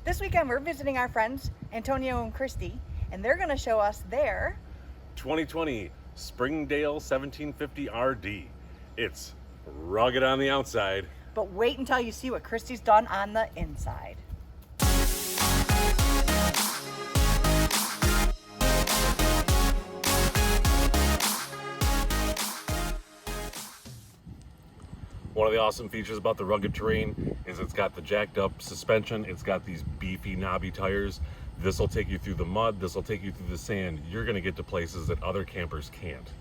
This weekend we're visiting our friends Antonio and Kristy, and they're going to show us their 2020 Springdale 1750 RD. It's rugged on the outside, but wait until you see what Kristy's done on the inside. One of the awesome features about the rugged terrain is it's got the jacked up suspension. It's got these beefy, knobby tires. This will take you through the mud. This will take you through the sand. You're going to get to places that other campers can't.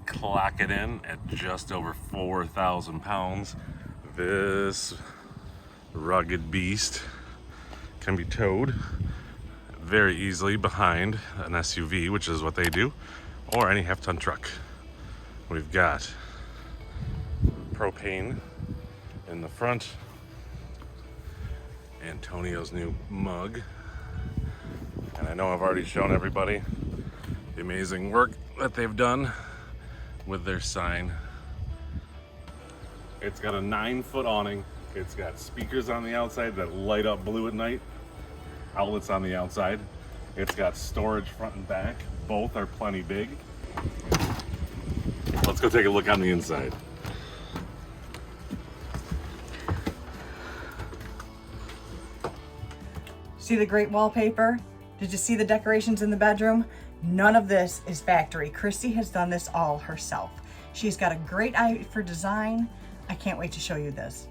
Clock it in at just over 4,000 pounds. This rugged beast can be towed very easily behind an SUV, which is what they do, or any half-ton truck. We've got propane in the front, Antonio's new mug, and I know I've already shown everybody the amazing work that they've done with their sign. It's got a 9-foot awning. It's got speakers on the outside that light up blue at night, outlets on the outside. It's got storage front and back. Both are plenty big. Let's go take a look on the inside. See the great wallpaper? Did you see the decorations in the bedroom? None of this is factory. Kristy has done this all herself. She's got a great eye for design. I can't wait to show you this.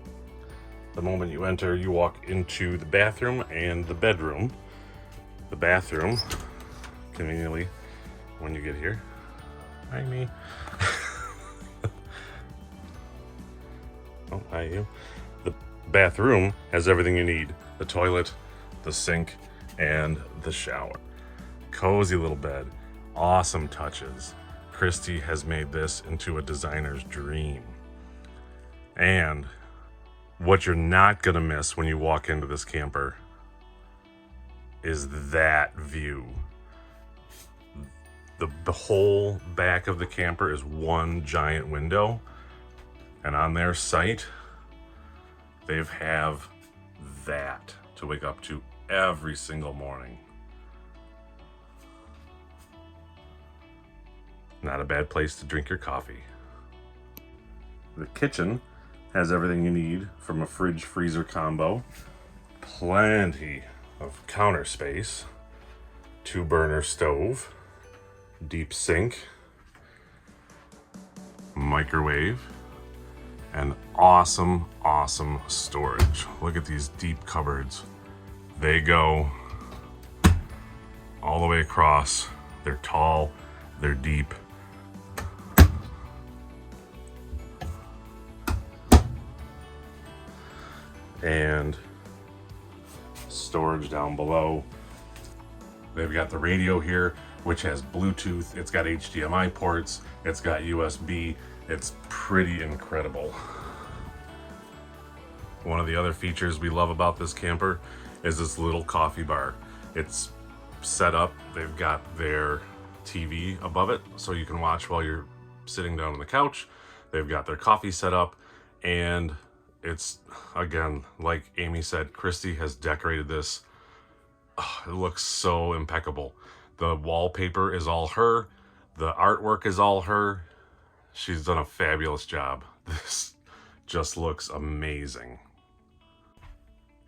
The moment you enter, you walk into the bathroom and the bedroom. The bathroom, conveniently, when you get here. Hi, me. Oh, hi, you. The bathroom has everything you need. The toilet, the sink, and the shower. Cozy little bed. Awesome touches. Kristy has made this into a designer's dream. And what you're not gonna miss when you walk into this camper is that view. The whole back of the camper is one giant window, and on their site they have that to wake up to every single morning. Not a bad place to drink your coffee. The kitchen has everything you need from a fridge freezer combo, plenty of counter space, 2-burner stove, deep sink, microwave, and awesome storage. Look at these deep cupboards. They go all the way across. They're tall, they're deep. And storage down below. They've got the radio here, which has Bluetooth. It's got HDMI ports. It's got USB. It's pretty incredible. One of the other features we love about this camper is this little coffee bar. It's set up. They've got their TV above it so you can watch while you're sitting down on the couch. They've got their coffee set up, and it's, again, like Amy said, Kristy has decorated this. Oh, it looks so impeccable. The wallpaper is all her. The artwork is all her. She's done a fabulous job. This just looks amazing.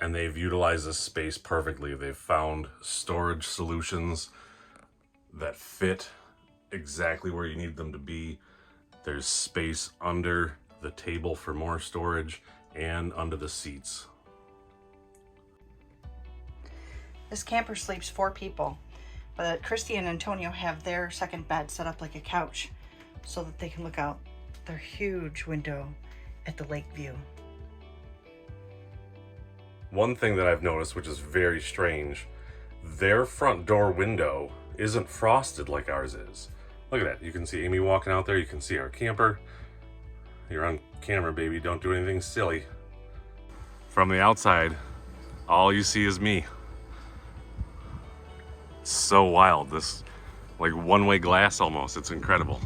And they've utilized this space perfectly. They've found storage solutions that fit exactly where you need them to be. There's space under the table for more storage and under the seats. This camper sleeps 4 people, but Kristy and Antonio have their second bed set up like a couch so that they can look out their huge window at the lake view. One thing that I've noticed, which is very strange, their front door window isn't frosted like ours is. Look at that. You can see Amy walking out there. You can see our camper. You're on camera, baby. Don't do anything silly. From the outside, all you see is me. It's so wild. This, like, one-way glass almost. It's incredible.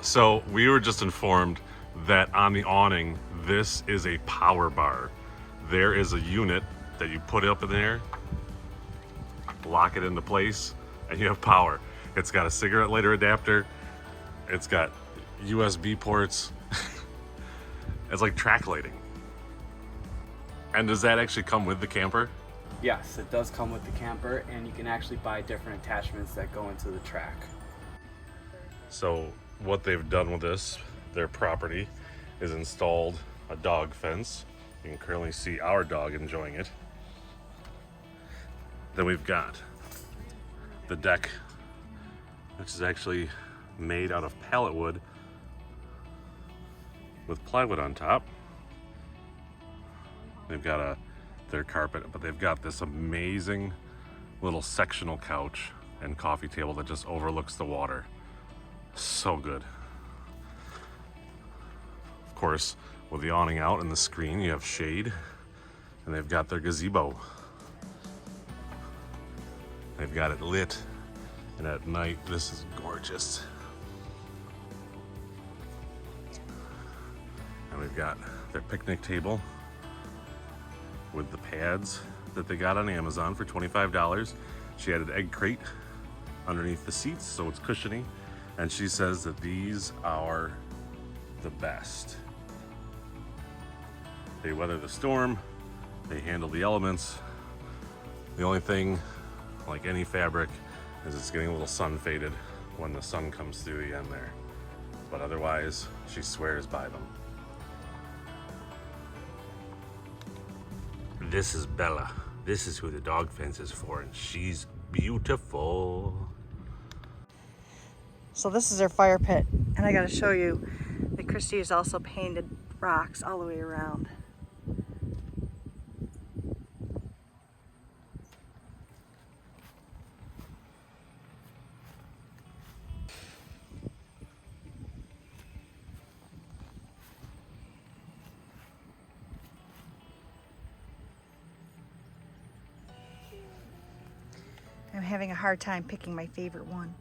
So we were just informed that on the awning, this is a power bar. There is a unit that you put up in there, lock it into place, and you have power. It's got a cigarette lighter adapter. It's got USB ports. It's like track lighting. And does that actually come with the camper? Yes, it does come with the camper, and you can actually buy different attachments that go into the track. So what they've done with this, their property, is installed a dog fence. You can currently see our dog enjoying it. Then we've got the deck, which is actually made out of pallet wood with plywood on top. They've got their carpet, but they've got this amazing little sectional couch and coffee table that just overlooks the water. So good. Of course, with the awning out and the screen, you have shade, and they've got their gazebo. They've got it lit, and at night, this is gorgeous. And we've got their picnic table with the pads that they got on Amazon for $25. She added egg crate underneath the seats, so it's cushiony. And she says that these are the best. They weather the storm, they handle the elements. The only thing, like any fabric, is it's getting a little sun faded when the sun comes through the end there. But otherwise, she swears by them. This is Bella. This is who the dog fence is for, and she's beautiful. So this is their fire pit, and I gotta show you that Kristy has also painted rocks all the way around. I'm having a hard time picking my favorite one.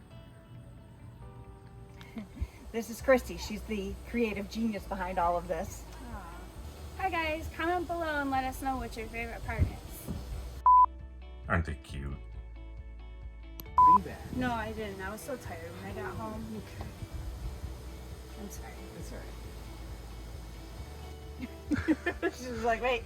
This is Kristy. She's the creative genius behind all of this. Hi guys, comment below and let us know what your favorite part is. Aren't they cute? No, I didn't. I was so tired when I got home. I'm sorry. That's all right. She's like, wait,